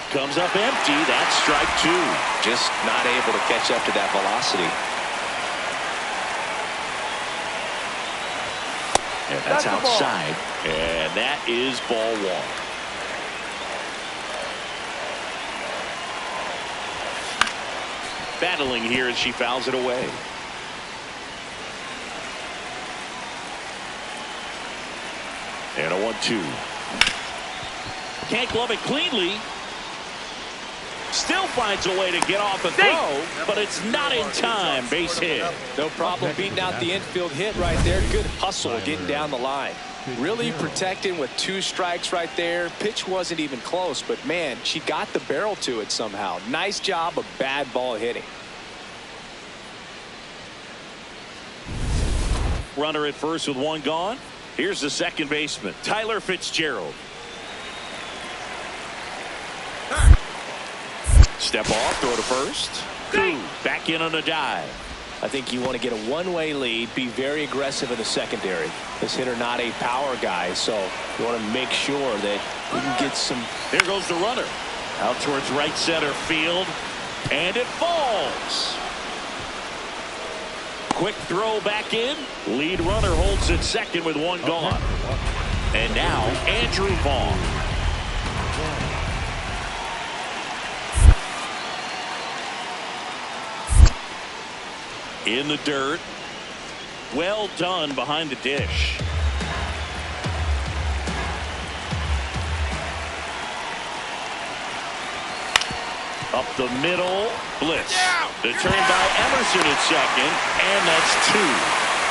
Comes up empty. That's strike 2. Just not able to catch up to that velocity. And that's outside. And that is ball 1. Battling here as she fouls it away. And a 1-2. Can't glove it cleanly. Still finds a way to get off a throw, but it's not in time. Base hit. No problem beating out the infield hit right there. Good hustle getting down the line. Really protecting with 2 strikes right there. Pitch wasn't even close, but man, she got the barrel to it somehow. Nice job of bad ball hitting. Runner at first with 1 gone. Here's the second baseman, Tyler Fitzgerald. Step off, throw to first. Koo back in on a dive. I think you want to get a one-way lead, be very aggressive in the secondary. This hitter not a power guy, so you want to make sure that you can get some. There goes the runner. Out towards right center field. And it falls. Quick throw back in. Lead runner holds at second with 1 gone. And now Andrew Vaughn. In the dirt. Well done behind the dish. Up the middle. Blitz. The turn by Emerson at second. And that's 2.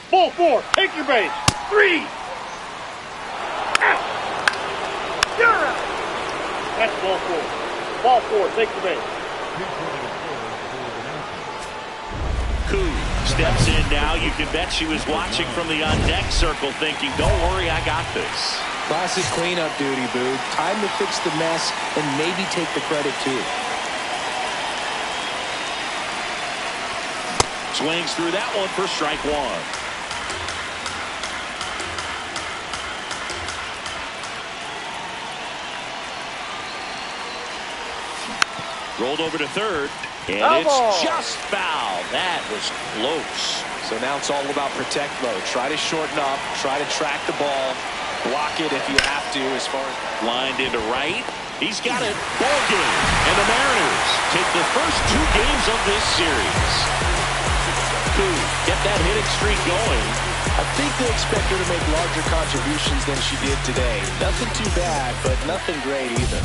Ball 4. Take your base. 3. Out. You're out. That's ball 4. Ball 4. Take your base. Koo steps in now. You can bet she was watching from the on-deck circle thinking, don't worry, I got this. Classic cleanup duty, Boog. Time to fix the mess and maybe take the credit, too. Swings through that one for strike 1. Rolled over to third, and it's just foul. That was close. So now it's all about protect mode. Try to shorten up, try to track the ball, block it if you have to. As far as lined into right, he's got it. Ball game, and the Mariners take the first 2 games of this series. Koo, get that hitting streak going. I think they expect her to make larger contributions than she did today. Nothing too bad, but nothing great either.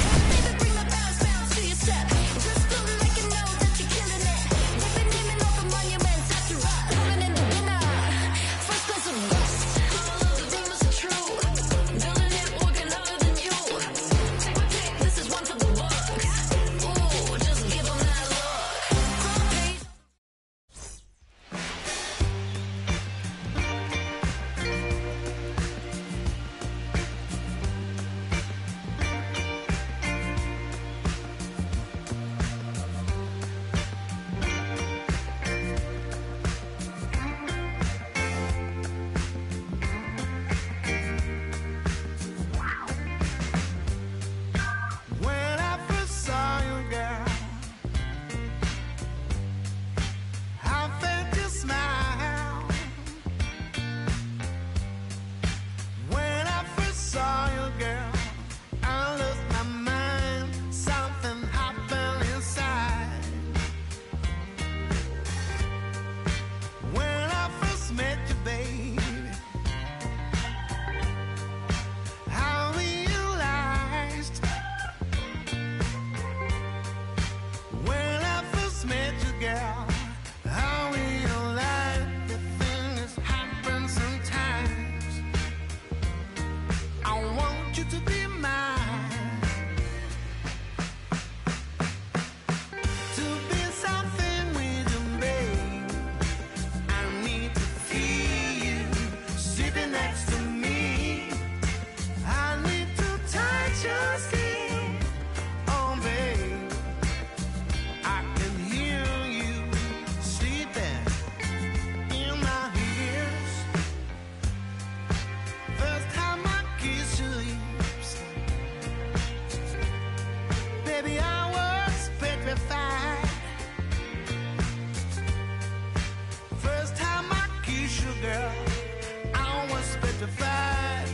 justified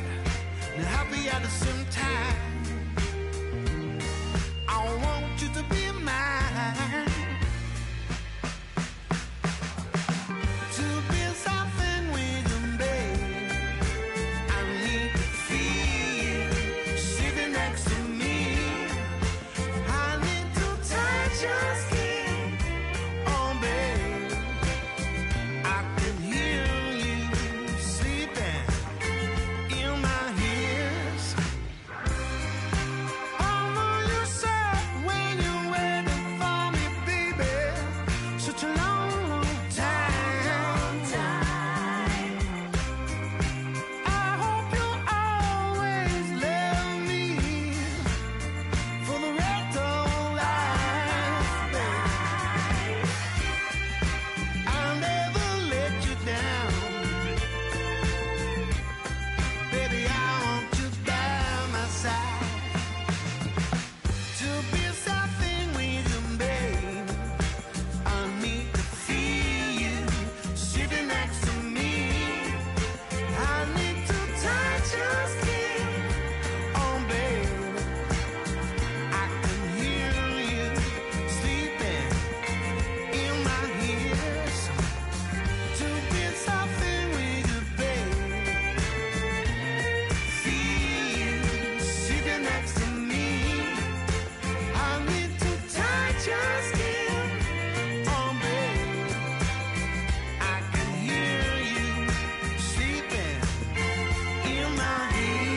and happy at the same time. I want you to be mine. To be something with you, babe. I need to feel you sitting next to me. I need to touch your skin, oh babe. I can hear you sleeping in my ears. Although you said when you waited for me, baby, such a long, long time. I hope you always love me for the rest of life, babe. I'll never let you down, baby. I want you by my side. To be something with you, babe. I need to feel you sitting next to me. I need to touch your skin, oh babe. I can hear you sleeping in my ears. To be something with you, babe. Feel you sitting next to me. I need to touch your skin, oh babe. I can hear you sleeping in my ear.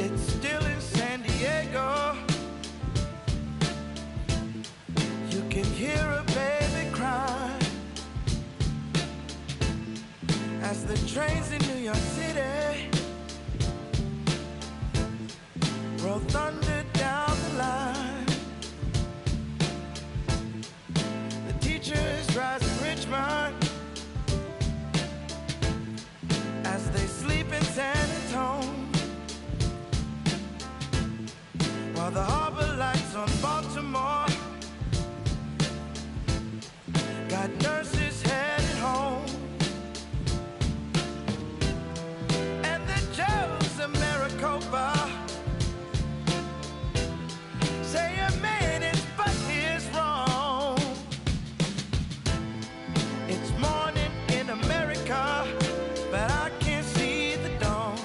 It's still in San Diego. You can hear a baby cry as the trains in New York City roll thunder down the line. The teachers rise in Richmond as they sleep in San Antonio. While the harbor lights on Baltimore got nurses headed home, and the Joes of Maricopa say a man is but his wrong. It's morning in America, but I can't see the dawn.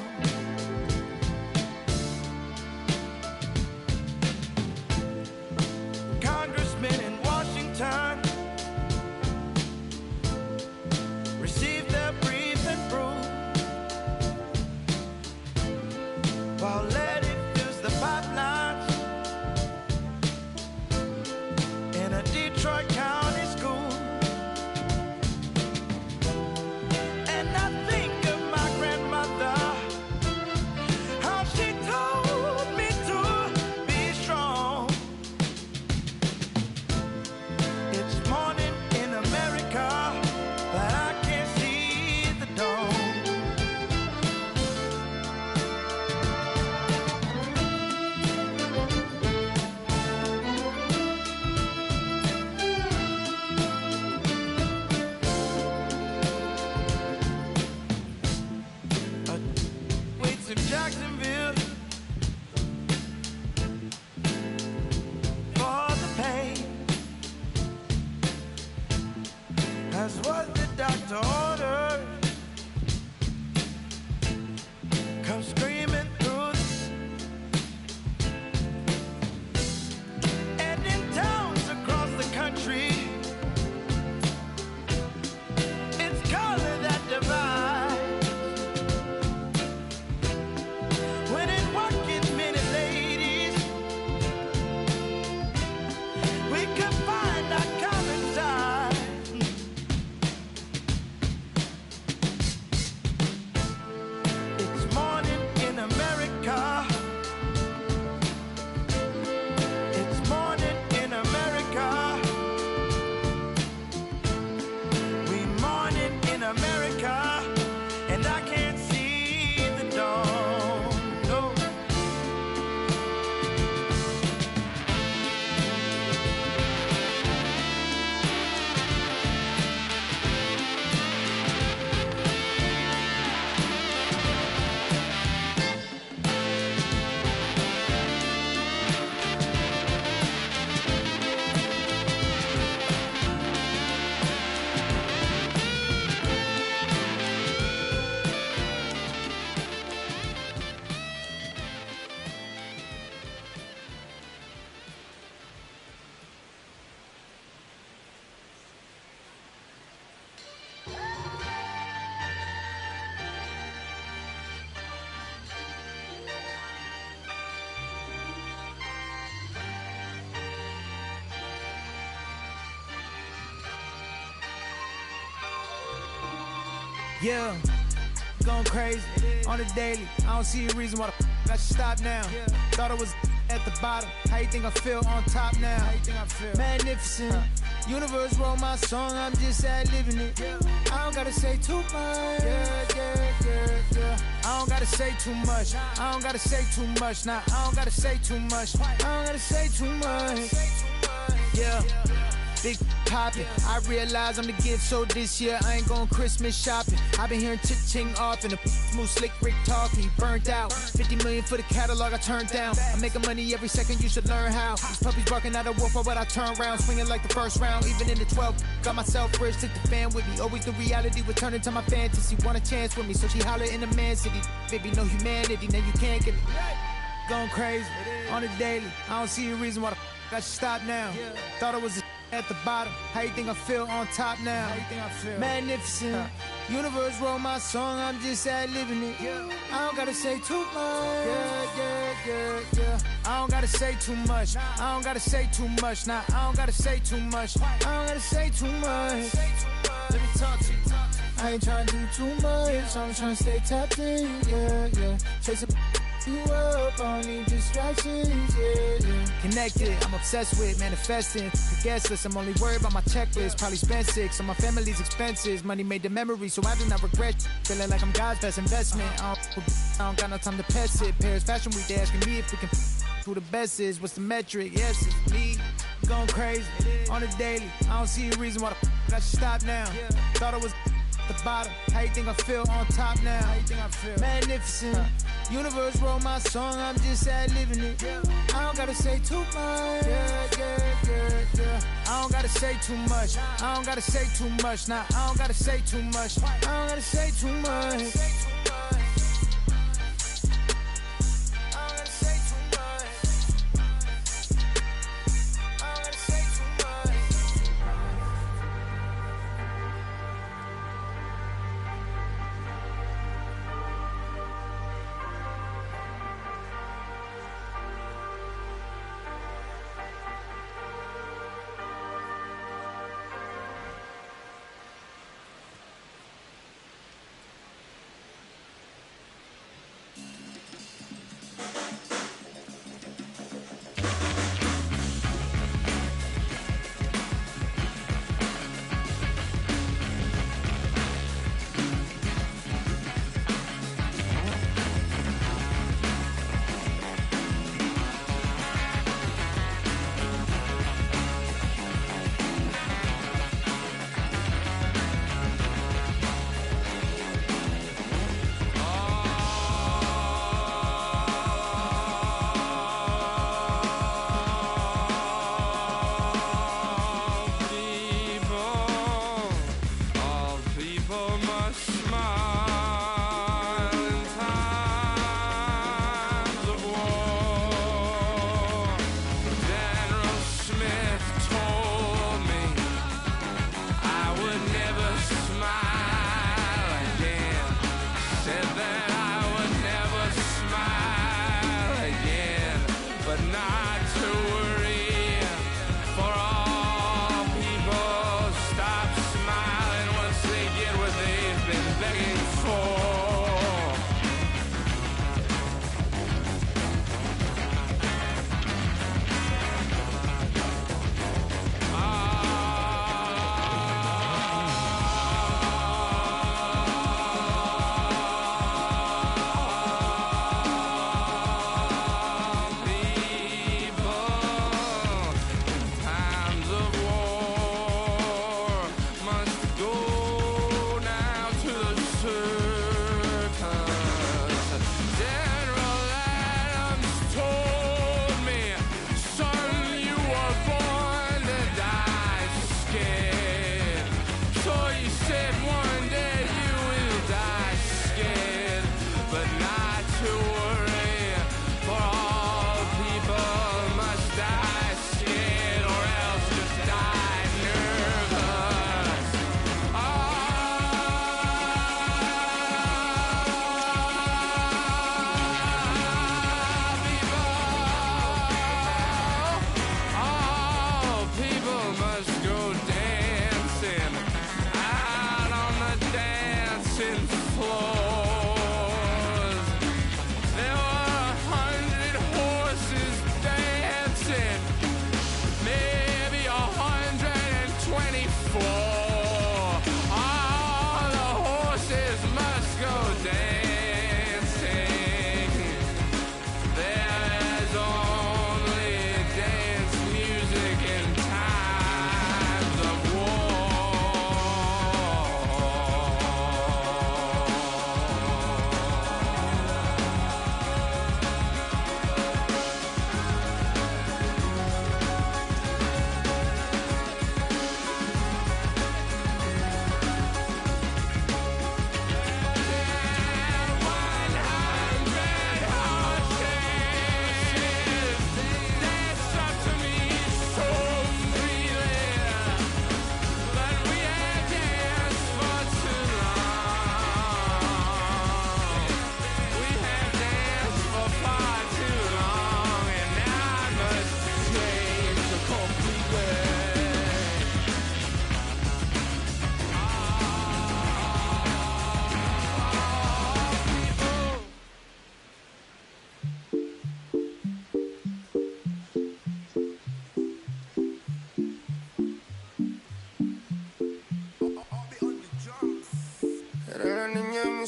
Congressmen in Washington receive their brief and brew, while Letty fills the pipelines in a Detroit County school. And I think of my grandmother, how she told me to be strong. It's morning in America, but I can't see the dawn. Waits in Jacksonville for the pain, as what the doctor ordered. Come screaming through and in towns across the country, it's color that divides. When in working many ladies, we could find our common side. It's morning in Yeah, going crazy on the daily. I don't see a reason why the I should stop now. Thought I was at the bottom. How you think I feel on top now? How you think I feel? Magnificent. Universe wrote my song, I'm just ad-libbing it. I don't gotta say too much. I don't gotta say too much. I don't gotta say too much. Nah, I don't gotta say too much. I don't gotta say too much. Yeah. Big poppin', I realize I'm the gift, so this year I ain't going Christmas shopping. I've been hearing ching off and the move slick Rick talking, he burnt out. 50 million for the catalog I turned down. I'm making money every second, you should learn how. These puppies barking out a wolf, but I turn round, swinging like the first round. Even in the 12th, got myself rich, took the fan with me. Always the reality would turn into my fantasy. Want a chance with me, so she holler in the man city. Baby, no humanity, now you can't get it. Going crazy on the daily. I don't see a reason why the I should stop now. Thought I was at the bottom. How you think I feel on top now? How you think I feel? Magnificent. Universe wrote my song, I'm just ad-libbing it. I don't gotta say too much. I don't gotta say too much. I don't gotta say too much. Nah, I don't gotta say too much. I don't gotta say too much. Let me talk to you. I ain't trying to do too much. I'm trying to stay tapped in. Chasing you up, I don't need distractions, Connected, I'm obsessed with manifesting. The guest list, I'm only worried about my checklist. Probably spent 6 on my family's expenses. Money made the memory, so I do not regret. Feeling like I'm God's best investment. I don't got no time to pass it. Paris Fashion Week, they asking me if we can who the best is. What's the metric? Yes, it's me. Going crazy on the daily. I don't see a reason why the I should stop now. Thought I was the bottom. How you think I feel on top now? How you think I feel? Magnificent. Universe wrote my song, I'm just ad-libbing it. I don't gotta say too much. I don't gotta say too much. I don't gotta say too much. Nah, I don't gotta say too much. I don't gotta say too much.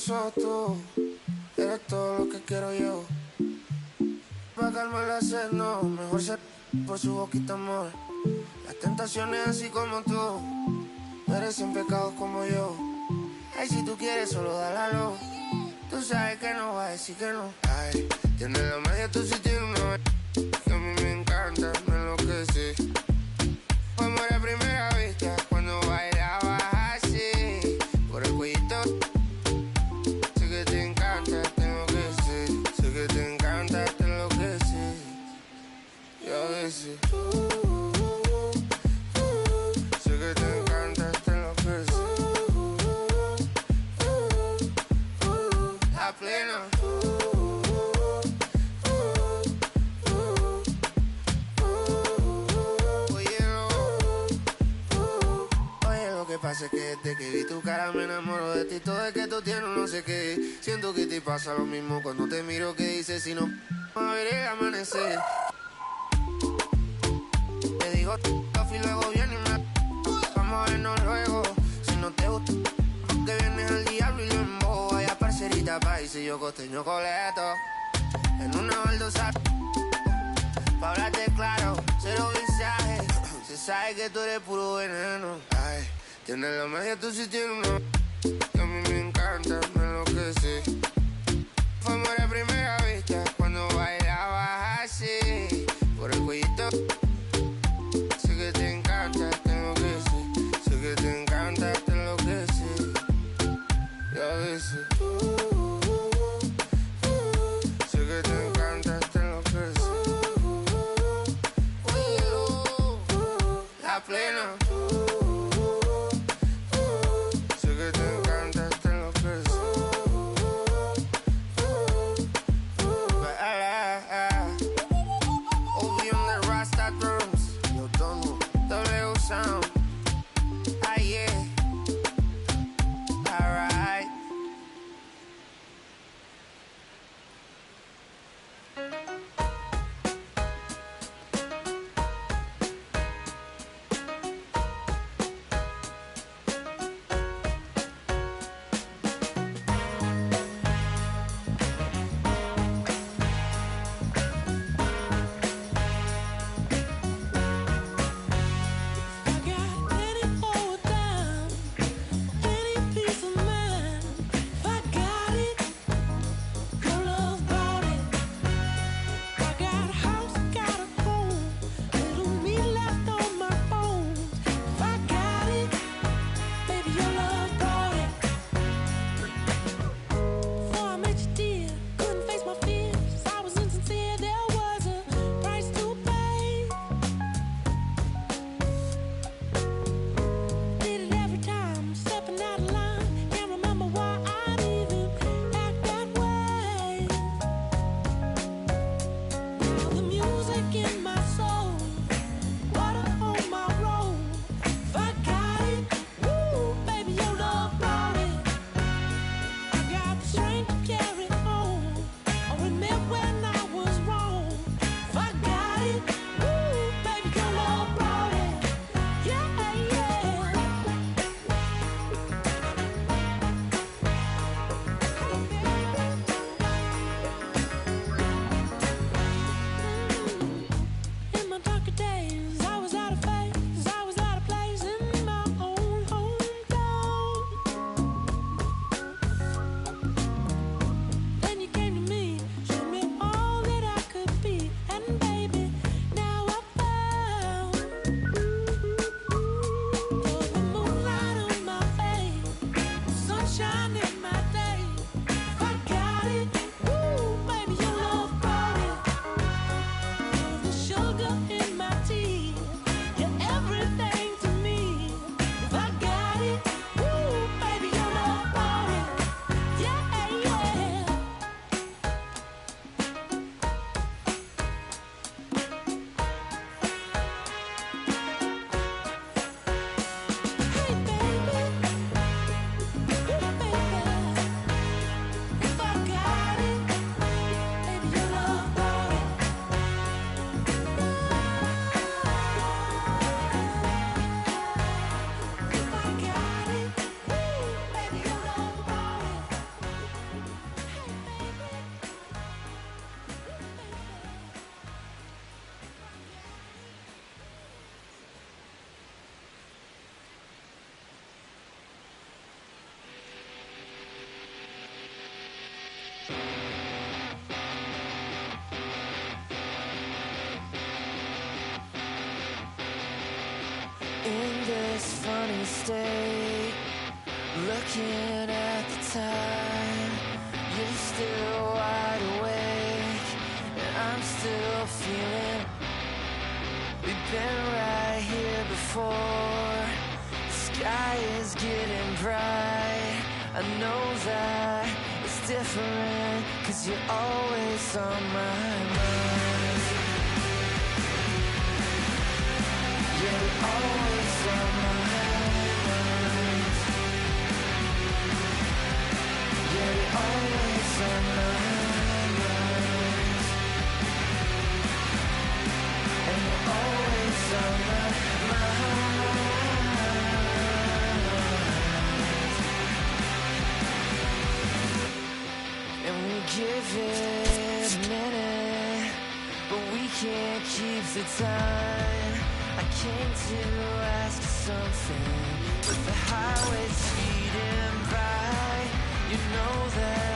sos tú, eres todo lo que quiero yo. Pa' calmar la sed, no, mejor ser por su boquita, amor. Las tentaciones así como tú, merecen pecados como yo. Ay, si tú quieres, solo dálalo. Tú sabes que no va a decir que no. Ay, tienes la magia, tú sí tienes una que a mí me encanta, me enloquece. Fue amor a primera vista cuando bailabas así, por el cuellito. Sé que te encanta, te enloquece. Sé que te encanta, te enloquece. Y a veces sé que te encanta, te enloquece. La plena. Pasa que desde que vi tu cara me enamoro de ti. Todo es que tú tienes no sé qué. Siento que te pasa lo mismo cuando te miro. Que dices si no a ver el amanecer. Te digo y luego viene y me vamos a vernos luego. Si no te gusta porque vienes al diablo y lo embobo. Vaya parcerita país y yo costeño coleto en una baldosa. Pa' hablarte claro, cero visaje. Se sabe que tú eres puro veneno. Ay, tienes la magia, tú sí tienes una que a mí me encanta, me enloquece. Fue amor a primera vista cuando bailabas así, por el cuellito. Sé que te encanta, te enloquece. Sé que te encanta, te enloquece. Y a veces sé que te encanta, te enloquece. La plena. Sé que te encanta, te enloquece. In this funny state, looking at the time, you're still wide awake, and I'm still feeling. We've been right here before. The sky is getting bright. I know that it's different, 'cause you're always on my mind. You're always on my mind. You're always on my mind. And you're always on my mind. And we give it a minute, but we can't keep the time. I came to ask you something, but the highway's speeding by. You know that